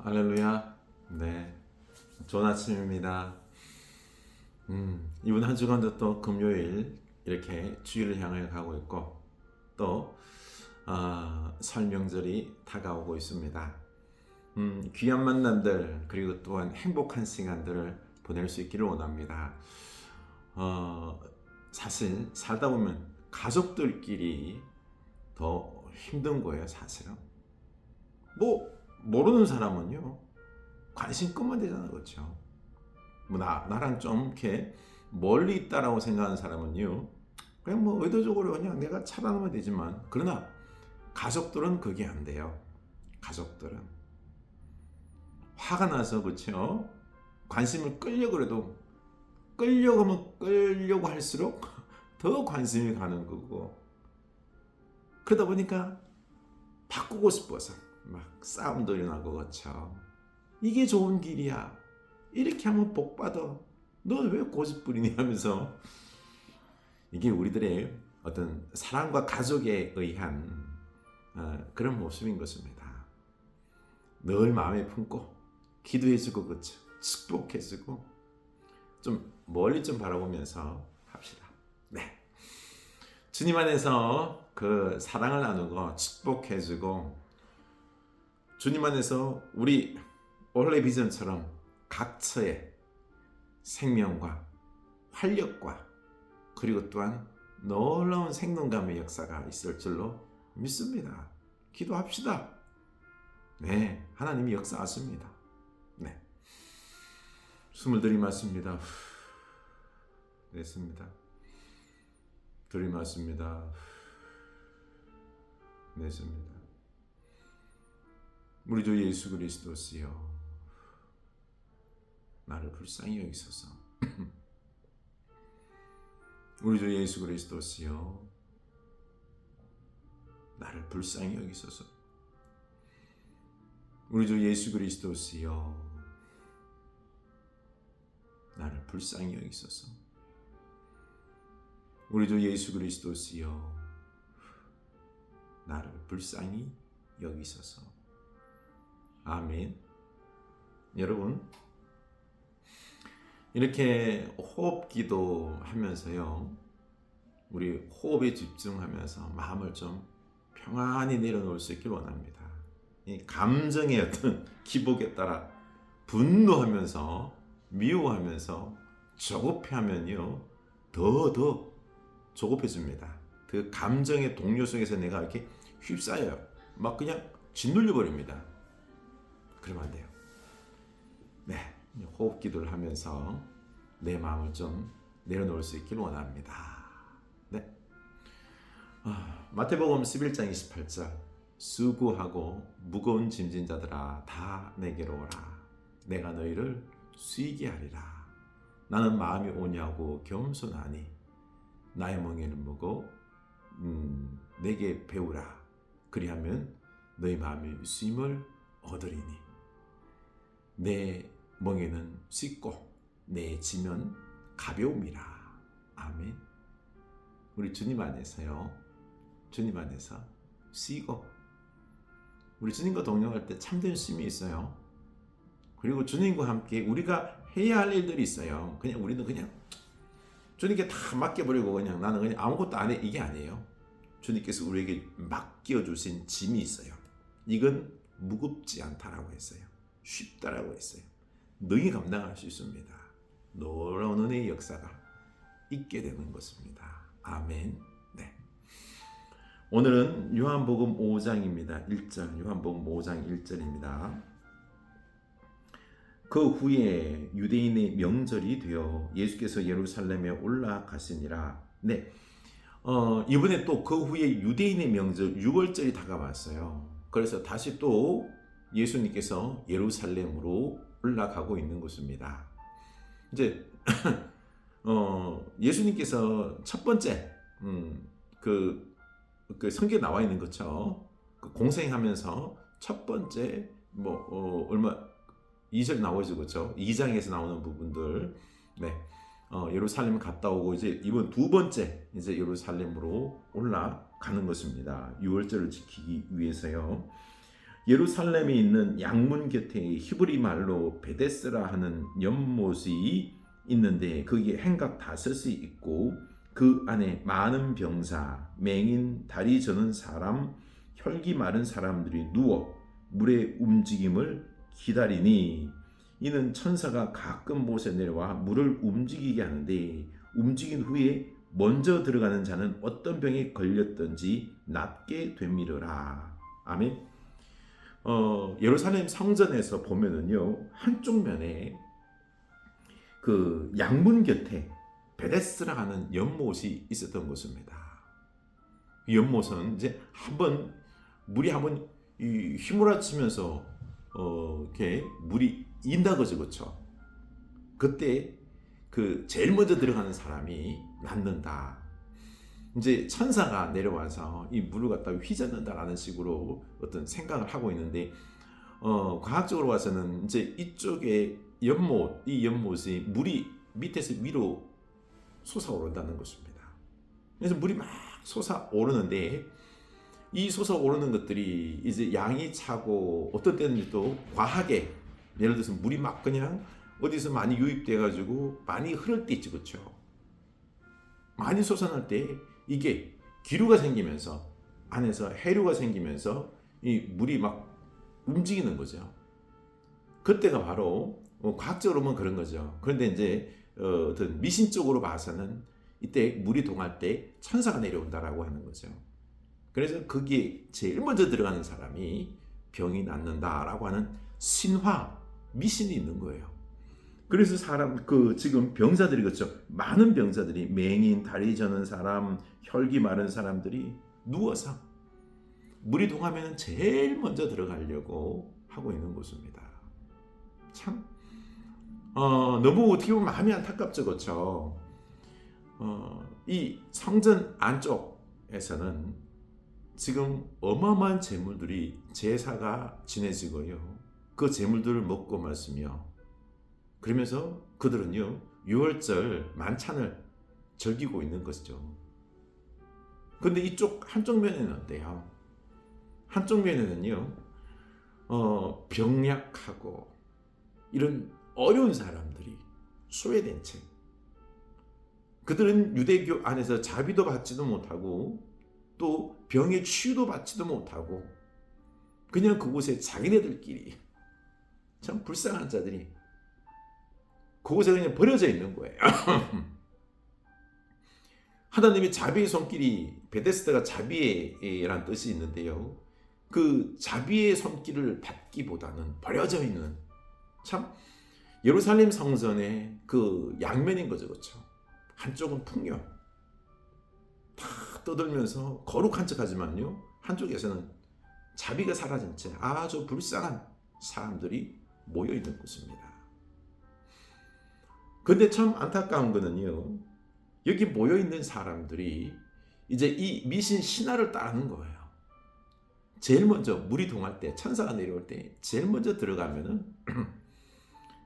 할렐루야. 네. 좋은 아침입니다. 이번 한 주간도 또 금요일 이렇게 주일을 향해 가고 있고 또 설 명절이 다가오고 있습니다. 귀한 만남들 그리고 또한 행복한 시간들을 보낼 수 있기를 원합니다. 사실 살다 보면 가족들끼리 더 힘든 거예요, 사실은. 뭐 모르는 사람은요 관심 끄면 되잖아, 그렇죠? 뭐 나랑 좀 이렇게 멀리 있다라고 생각하는 사람은요 그냥 뭐 의도적으로 그냥 내가 차단하면 되지만, 그러나 가족들은 그게 안 돼요. 가족들은 화가 나서, 그렇죠? 관심을 끌려고 그래도 끌려고 하면 끌려고 할수록 더 관심이 가는 거고, 그러다 보니까 바꾸고 싶어서 막 싸움도 일어나고, 그렇죠? 이게 좋은 길이야, 이렇게 하면 복 받아, 너 왜 고집 부리니 하면서, 이게 우리들의 어떤 사랑과 가족에 의한 그런 모습인 것입니다. 늘 마음에 품고 기도해주고, 그렇죠? 축복해주고, 좀 멀리 좀 바라보면서 합시다. 네. 주님 안에서 그 사랑을 나누고 축복해주고, 주님 안에서 우리 올레 비전처럼 각처에 생명과 활력과 그리고 또한 놀라운 생동감의 역사가 있을 줄로 믿습니다. 기도합시다. 네, 하나님이 역사하십니다. 네, 숨을 들이마십니다. 냈습니다. 들이마십니다. 냈습니다. 우리 주 예수 그리스도시여, 나를 불쌍히 여기소서. 우리 주 예수 그리스도시여, 나를 불쌍히 여기소서. 우리 주 예수 그리스도시여, 나를 불쌍히 여기소서. 우리 주 예수 그리스도시여, 나를 불쌍히 여기소서. 아멘. 여러분, 이렇게 호흡 기도하면서요, 우리 호흡에 집중하면서 마음을 좀 평안히 내려놓을 수 있길 원합니다. 이 감정의 어떤 기복에 따라 분노하면서 미워하면서 조급해하면요 더 조급해집니다. 그 감정의 동요 속에서 내가 이렇게 휩싸여요. 막 그냥 짓눌려 버립니다. 그러면 안 돼요. 네, 호흡 기도를 하면서 내 마음을 좀 내려놓을 수 있길 원합니다. 네. 마태복음 11장 28절, 수고하고 무거운 짐진 자들아 다 내게로 오라. 내가 너희를 쉬게 하리라. 나는 마음이 온유하고 겸손하니 나의 멍에를 무고 내게 배우라. 그리하면 너희 마음이 쉼을 얻으리니 내 멍에는 쉽고 내 짐은 가벼움이라. 아멘. 우리 주님 안에서요, 주님 안에서 쉬고, 우리 주님과 동행할 때 참된 쉼이 있어요. 그리고 주님과 함께 우리가 해야 할 일들이 있어요. 그냥 우리는 그냥 주님께 다 맡겨버리고 그냥 나는 그냥 아무것도 안 해, 이게 아니에요. 주님께서 우리에게 맡겨주신 짐이 있어요. 이건 무겁지 않다라고 했어요. 쉽다라고 했어요. 능히 감당할 수 있습니다. 놀라운 은혜의 역사가 있게 되는 것입니다. 아멘. 네. 오늘은 요한복음 5장입니다. 1절, 요한복음 5장 1절입니다. 그 후에 유대인의 명절이 되어 예수께서 예루살렘에 올라가시니라. 네. 이번에 또 그 후에 유대인의 명절 6월절이 다가왔어요. 그래서 다시 또 예수님께서 예루살렘으로 올라가고 있는 것입니다. 이제 예수님께서 첫 번째 그 성경에 나와 있는 것처럼 그 공생하면서 첫 번째 얼마 2절 나오죠, 그렇죠? 2장에서 나오는 부분들, 네, 예루살렘 갔다 오고 이제 이번 두 번째 이제 예루살렘으로 올라가는 것입니다. 6월절을 지키기 위해서요. 예루살렘에 있는 양문 곁에 히브리 말로 베데스라 하는 연못이 있는데 거기에 행각 5이 있고 그 안에 많은 병사, 맹인, 다리 저는 사람, 혈기 마른 사람들이 누워 물의 움직임을 기다리니 이는 천사가 가끔 못에 내려와 물을 움직이게 하는데 움직인 후에 먼저 들어가는 자는 어떤 병에 걸렸든지 낫게 되미르라. 아멘. 예루살렘 성전에서 보면은요 한쪽 면에 그 양문 곁에 베데스라 하는 연못이 있었던 것입니다. 이 연못은 이제 물이 한번 휘몰아치면서 이렇게 물이 인다 거죠, 그렇죠? 그때 그 제일 먼저 들어가는 사람이 낫는다. 이제 천사가 내려와서 이 물을 갖다 휘젓는다라는 식으로 어떤 생각을 하고 있는데 과학적으로 봐서는 이제 이쪽에 이 연못이 물이 밑에서 위로 솟아오른다는 것입니다. 그래서 물이 막 솟아오르는데 이 솟아오르는 것들이 이제 양이 차고 어떤 때는 또 과하게 예를 들어서 물이 막 그냥 어디서 많이 유입돼 가지고 많이 흐를 때 있지, 그렇죠? 많이 솟아날 때 이게 기류가 생기면서 안에서 해류가 생기면서 이 물이 막 움직이는 거죠. 그때가 바로 과학적으로 보면 그런 거죠. 그런데 이제 어떤 미신적으로 봐서는 이때 물이 동할 때 천사가 내려온다라고 하는 거죠. 그래서 거기에 제일 먼저 들어가는 사람이 병이 낫는다라고 하는 신화 미신이 있는 거예요. 그래서 지금 병사들이 그렇죠. 많은 병사들이 맹인, 다리 저는 사람, 혈기 마른 사람들이 누워서 물이 동하면 제일 먼저 들어가려고 하고 있는 것입니다. 참 너무 어떻게 보면 마음이 안타깝죠, 그렇죠? 이 성전 안쪽에서는 지금 어마어마한 재물들이 제사가 지내지고요. 그 재물들을 먹고 마시며 그러면서 그들은요 6월절 만찬을 즐기고 있는 것이죠. 근데 이쪽 한쪽 면에는 어때요? 한쪽 면에는요 병약하고 이런 어려운 사람들이 소외된 채 그들은 유대교 안에서 자비도 받지도 못하고 또 병의 치유도 받지도 못하고 그냥 그곳에 자기네들끼리 참 불쌍한 자들이 그곳에 그냥 버려져 있는 거예요. 하나님의 자비의 손길이 베데스다가 자비의란 뜻이 있는데요. 그 자비의 손길을 받기보다는 버려져 있는 참 예루살렘 성전의 그 양면인 거죠, 그렇죠? 한쪽은 풍요 다 떠들면서 거룩한 척하지만요 한쪽에서는 자비가 사라진 채 아주 불쌍한 사람들이 모여 있는 곳입니다. 근데 참 안타까운 거는요 여기 모여 있는 사람들이 이제 이 미신 신화를 따르는 거예요. 제일 먼저 물이 동할 때 천사가 내려올 때 제일 먼저 들어가면은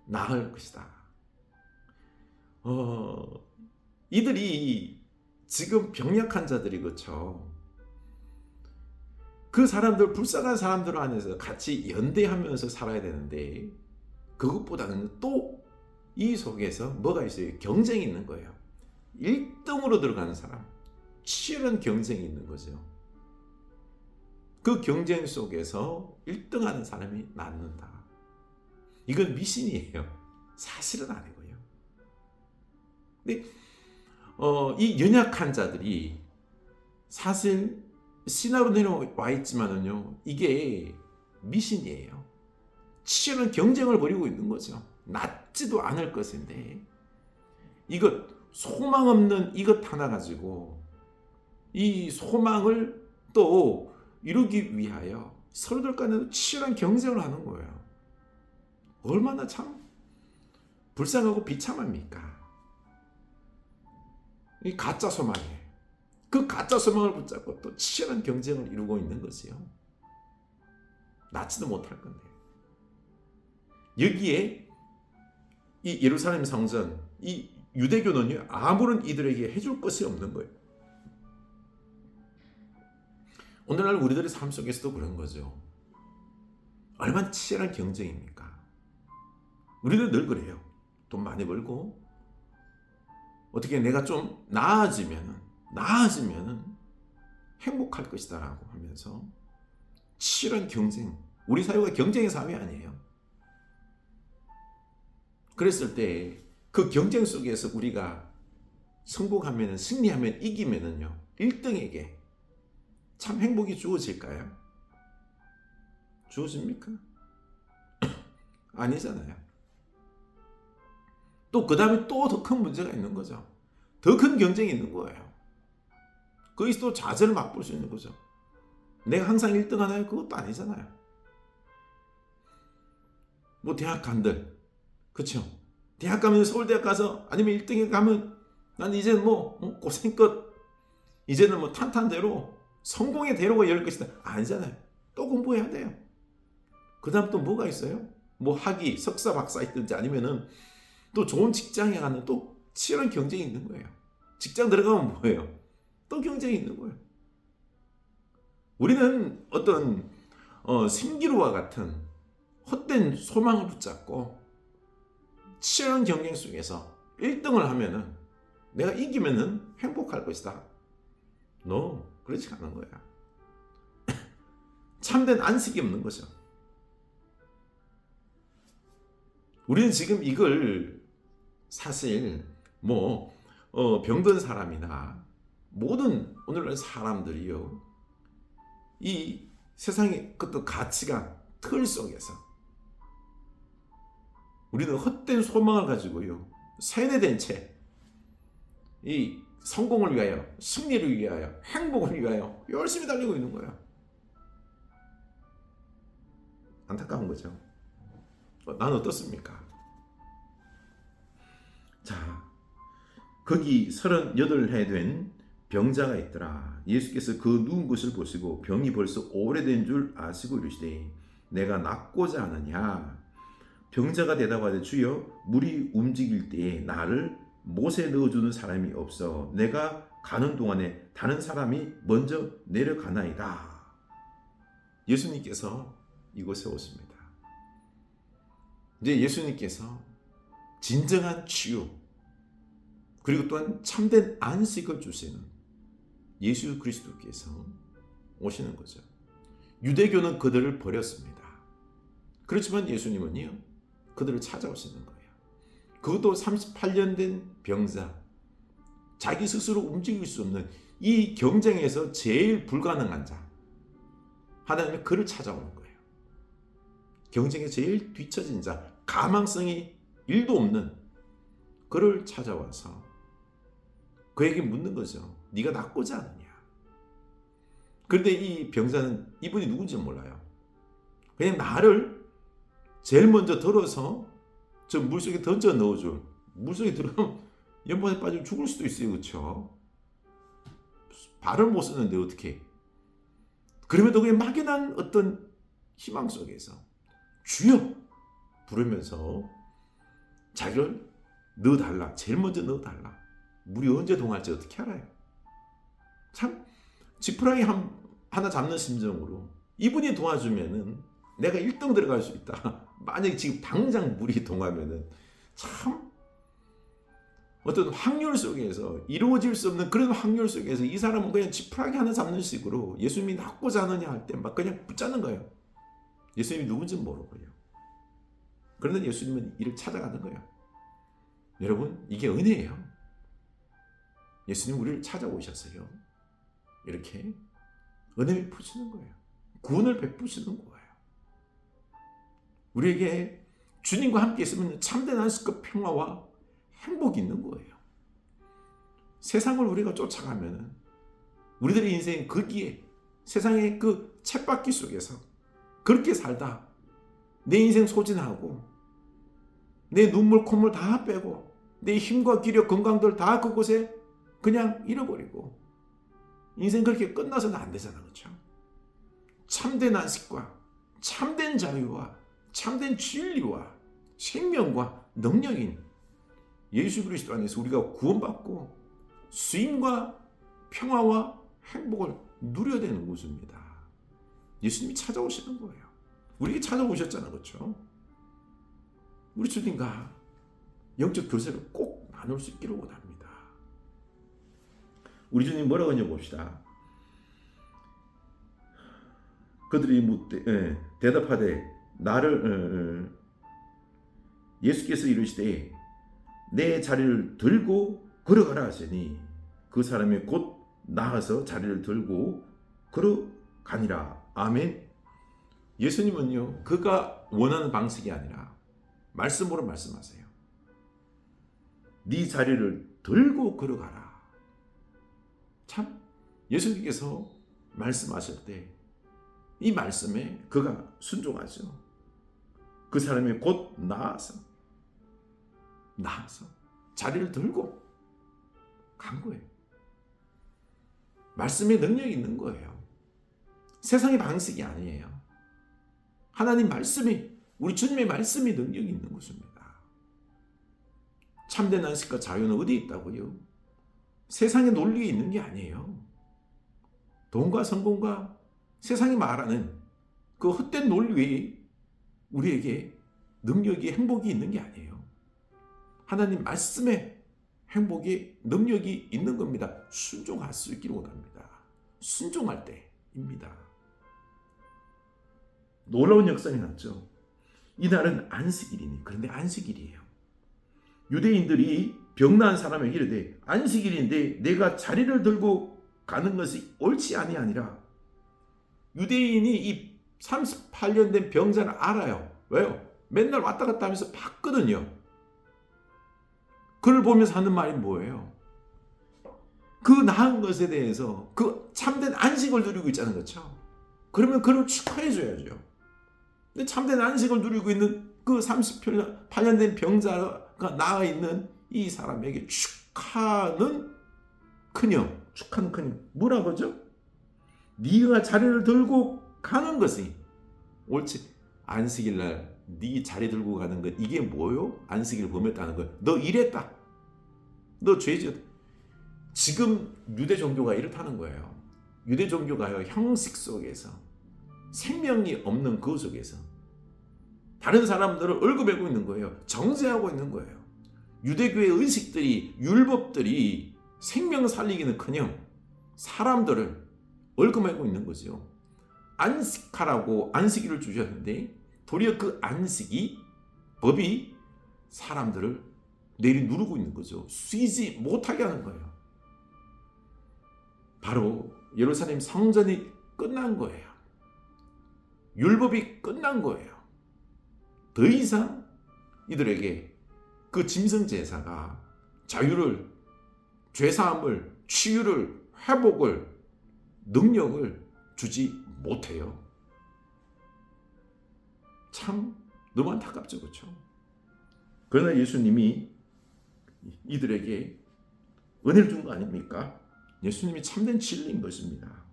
나을 것이다. 이들이 지금 병약한 자들이 그렇죠. 그 사람들 불쌍한 사람들 안에서 같이 연대하면서 살아야 되는데 그것보다는 또 이 속에서 뭐가 있어요? 경쟁이 있는 거예요. 1등으로 들어가는 사람 치열한 경쟁이 있는 거죠. 그 경쟁 속에서 1등하는 사람이 낫는다. 이건 미신이에요. 사실은 아니고요. 근데 이 연약한 자들이 사실 신화로 내려와 있지만은요 이게 미신이에요. 치열한 경쟁을 벌이고 있는 거죠. 낫지도 않을 것인데 이것 소망 없는 이것 하나 가지고 이 소망을 또 이루기 위하여 서로들 간에 치열한 경쟁을 하는 거예요. 얼마나 참 불쌍하고 비참합니까? 이 가짜 소망에 그 가짜 소망을 붙잡고 또 치열한 경쟁을 이루고 있는 것이요. 낫지도 못할 건데 여기에 이 예루살렘 성전 이 유대교는요 아무런 이들에게 해줄 것이 없는 거예요. 오늘날 우리들의 삶 속에서도 그런 거죠. 얼마나 치열한 경쟁입니까? 우리도 늘 그래요. 돈 많이 벌고 어떻게 내가 좀 나아지면은 행복할 것이다라고 하면서 치열한 경쟁. 우리 사회가 경쟁의 사회 아니에요. 그랬을 때 그 경쟁 속에서 우리가 승복하면, 승리하면, 이기면은요 1등에게 참 행복이 주어질까요? 주어집니까? 아니잖아요. 또 그 다음에 또 더 큰 문제가 있는 거죠. 더 큰 경쟁이 있는 거예요. 거기서 또 좌절을 맛볼 수 있는 거죠. 내가 항상 1등 하나요? 그것도 아니잖아요. 뭐 대학 간들, 그쵸? 대학 가면 서울대학 가서 아니면 1등에 가면 난 이제는 뭐 고생껏 이제는 뭐 탄탄대로 성공의 대로가 열릴 것이다. 아니잖아요. 또 공부해야 돼요. 그 다음 또 뭐가 있어요? 뭐 학위, 석사, 박사 있든지 아니면은 또 좋은 직장에 가는 또 치열한 경쟁이 있는 거예요. 직장 들어가면 뭐예요? 또 경쟁이 있는 거예요. 우리는 어떤 신기루와 같은 헛된 소망을 붙잡고 치열한 경쟁 속에서 1등을 하면은 내가 이기면은 행복할 것이다. No, 그렇지 않은 거야. 참된 안식이 없는 거죠. 우리는 지금 이걸 사실 뭐 병든 사람이나 모든 오늘날 사람들이요 이 세상의 어떤 가치관 틀 속에서 우리는 헛된 소망을 가지고요 세뇌된 채 이 성공을 위하여, 승리를 위하여, 행복을 위하여 열심히 달리고 있는 거예요. 안타까운 거죠. 난 어떻습니까? 자, 거기 38해 된 병자가 있더라. 예수께서 그 누운 것을 보시고 병이 벌써 오래된 줄 아시고 이르시되 내가 낫고자 하느냐. 병자가 대답하되 주여 물이 움직일 때에 나를 못에 넣어주는 사람이 없어 내가 가는 동안에 다른 사람이 먼저 내려가나이다. 예수님께서 이곳에 오십니다. 이제 예수님께서 진정한 치유 그리고 또한 참된 안식을 주시는 예수 그리스도께서 오시는 거죠. 유대교는 그들을 버렸습니다. 그렇지만 예수님은요 그들을 찾아오시는 거예요. 그것도 38년 된 병자, 자기 스스로 움직일 수 없는 이 경쟁에서 제일 불가능한 자, 하나님은 그를 찾아오는 거예요. 경쟁에 제일 뒤처진 자, 가망성이 1도 없는 그를 찾아와서 그에게 묻는 거죠. 네가 낫고자 하느냐. 그런데 이 병자는 이분이 누군지 몰라요. 그냥 나를 제일 먼저 들어서 저 물속에 던져 넣어줄. 물속에 들어가면 연못에 빠지면 죽을 수도 있어요. 그렇죠? 발을 못 쓰는데 어떻게. 그럼에도 그게 막연한 어떤 희망 속에서 주여 부르면서 자기를 넣어달라. 제일 먼저 넣어달라. 물이 언제 동할지 어떻게 알아요? 참 지푸라기 하나 잡는 심정으로 이분이 도와주면은 내가 1등 들어갈 수 있다. 만약에 지금 당장 물이 동하면은 참 어떤 확률 속에서 이루어질 수 없는 그런 확률 속에서 이 사람은 그냥 지푸라기 하나 잡는 식으로 예수님이 낫고자 하느냐 할 때 막 그냥 붙잡는 거예요. 예수님이 누군지 모르고요. 그런데 예수님은 이를 찾아가는 거예요. 여러분 이게 은혜예요. 예수님 우리를 찾아오셨어요. 이렇게 은혜를 베푸시는 거예요. 구원을 베푸시는 거예요. 우리에게 주님과 함께 있으면 참된 안식과 평화와 행복이 있는 거예요. 세상을 우리가 쫓아가면 우리들의 인생은 거기에 세상의 그 쳇바퀴 속에서 그렇게 살다 내 인생 소진하고 내 눈물 콧물 다 빼고 내 힘과 기력 건강들 다 그곳에 그냥 잃어버리고 인생 그렇게 끝나서는 안 되잖아. 그렇죠? 참된 안식과 참된 자유와 참된 진리와 생명과 능력인 예수 그리스도 안에서 우리가 구원받고 수임과 평화와 행복을 누려야 되는 곳입니다. 예수님이 찾아오시는 거예요. 우리에게 찾아오셨잖아, 그렇죠? 우리 주님과 영적 교제를 꼭 나눌 수 있기를 원합니다. 우리 주님 뭐라고 하냐 봅시다. 그들이 대답하되 나를 예수께서 이르시되 내 자리를 들고 걸어가라 하시니 그 사람이 곧 나아서 자리를 들고 걸어가니라. 아멘. 예수님은요, 그가 원하는 방식이 아니라 말씀으로 말씀하세요. 네 자리를 들고 걸어가라. 참 예수님께서 말씀하실 때 이 말씀에 그가 순종하죠. 그 사람이 곧 나아서 자리를 들고 간 거예요. 말씀에 능력이 있는 거예요. 세상의 방식이 아니에요. 하나님 말씀이, 우리 주님의 말씀이 능력이 있는 것입니다. 참된 안식과 자유는 어디에 있다고요? 세상의 논리에 있는 게 아니에요. 돈과 성공과 세상이 말하는 그 헛된 논리에 우리에게 능력이, 행복이 있는 게 아니에요. 하나님 말씀에 행복이, 능력이 있는 겁니다. 순종할 수 있기를 원합니다. 순종할 때입니다. 놀라운 역사가 났죠. 이날은 안식일이니, 그런데 안식일이에요. 유대인들이 병난 사람에게 이르되 안식일인데 내가 자리를 들고 가는 것이 옳지 아니하니라. 유대인이 이 38년 된 병자를 알아요. 왜요? 맨날 왔다 갔다 하면서 봤거든요. 그를 보면서 하는 말이 뭐예요? 그 나은 것에 대해서 그 참된 안식을 누리고 있자는 거죠. 그러면 그를 축하해 줘야죠. 근데 참된 안식을 누리고 있는 그 38년 된 병자가 나아 있는 이 사람에게 축하는 그녀, 뭐라고죠? 네가 자리를 들고 가는 것이 옳지. 안식일 날 네 자리 들고 가는 것, 이게 뭐요? 안식일을 범했다는 거예요. 너 이랬다. 너 죄지었다. 지금 유대 종교가 이렇다는 거예요. 유대 종교가요, 형식 속에서, 생명이 없는 그 속에서 다른 사람들을 얼굴매고 있는 거예요. 정죄하고 있는 거예요. 유대교의 의식들이, 율법들이 생명 살리기는커녕 사람들을 얼굴매고 있는 거죠. 안식하라고 안식일을 주셨는데 도리어 그 안식이, 법이 사람들을 내리 누르고 있는 거죠. 쉬지 못하게 하는 거예요. 바로 예루살렘 성전이 끝난 거예요. 율법이 끝난 거예요. 더 이상 이들에게 그 짐승 제사가 자유를, 죄사함을, 치유를, 회복을, 능력을 주지 못해요. 참 너무 안타깝죠, 그렇죠? 그러나 예수님이 이들에게 은혜를 준 거 아닙니까? 예수님이 참된 진리인 것입니다.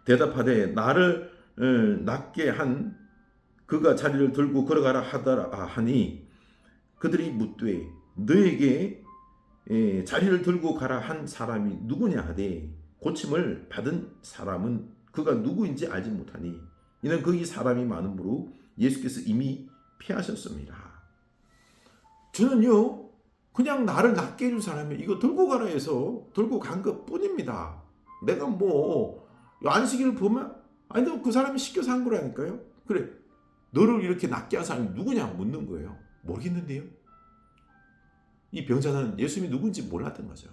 대답하되 나를 낫게 한 그가 자리를 들고 걸어가라 하니 그들이 묻되 너에게 자리를 들고 가라 한 사람이 누구냐 하되 고침을 받은 사람은 그가 누구인지 알지 못하니 이는 거기 사람이 많으므로 예수께서 이미 피하셨습니다. 저는요, 그냥 나를 낫게 해준 사람이 이거 들고 가라 해서 들고 간 것 뿐입니다. 내가 뭐 안식일을 보면 아니 너 그 사람이 시켜서 한 거라니까요. 그래, 너를 이렇게 낫게 한 사람이 누구냐 묻는 거예요. 모르겠는데요. 이 병자는 예수님이 누군지 몰랐던 거죠.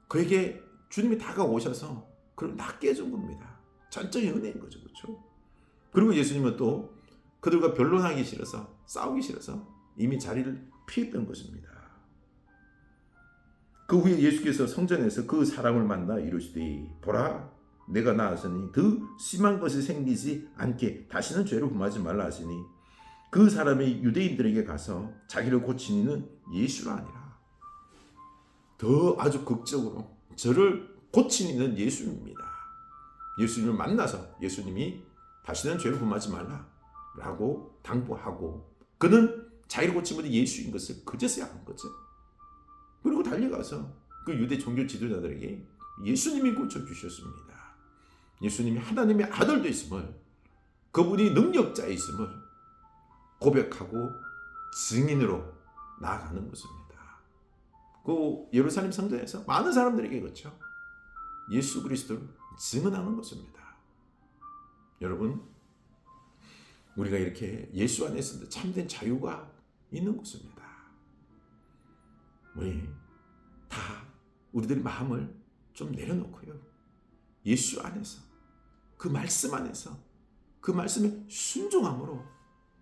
그에게 주님이 다가오셔서 그를 낫게 해준 겁니다. 전적인 은혜인 거죠, 그렇죠? 그리고 예수님은 또 그들과 변론하기 싫어서, 싸우기 싫어서 이미 자리를 피했던 것입니다. 그 후에 예수께서 성전에서 그 사람을 만나 이르시되 보라, 내가 나았으니 더 심한 것이 생기지 않게 다시는 죄를 범하지 말라 하시니 그 사람이 유대인들에게 가서 자기를 고친 이는 예수라 아니라. 더 아주 극적으로 저를 고친 이는 예수입니다. 예수님을 만나서 예수님이 다시는 죄를 범하지 말라 라고 당부하고 그는 자기를 고친 분이 예수인 것을 그제서야 한 거죠. 그리고 달려가서 그 유대 종교 지도자들에게 예수님이 고쳐주셨습니다. 예수님이 하나님의 아들 되심을, 그분이 능력자이심을 고백하고 증인으로 나아가는 것입니다. 그 예루살렘 성전에서 많은 사람들에게 그렇죠, 예수 그리스도를 증언하는 것입니다. 여러분, 우리가 이렇게 예수 안에서 참된 자유가 있는 것입니다. 우리 다 우리들의 마음을 좀 내려놓고요, 예수 안에서, 그 말씀 안에서, 그 말씀의 순종함으로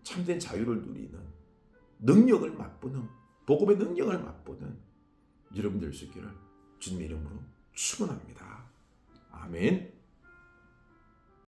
참된 자유를 누리는, 능력을 맛보는, 복음의 능력을 맛보는 여러분들 수 있기를 주님의 이름으로 축원합니다. 아멘.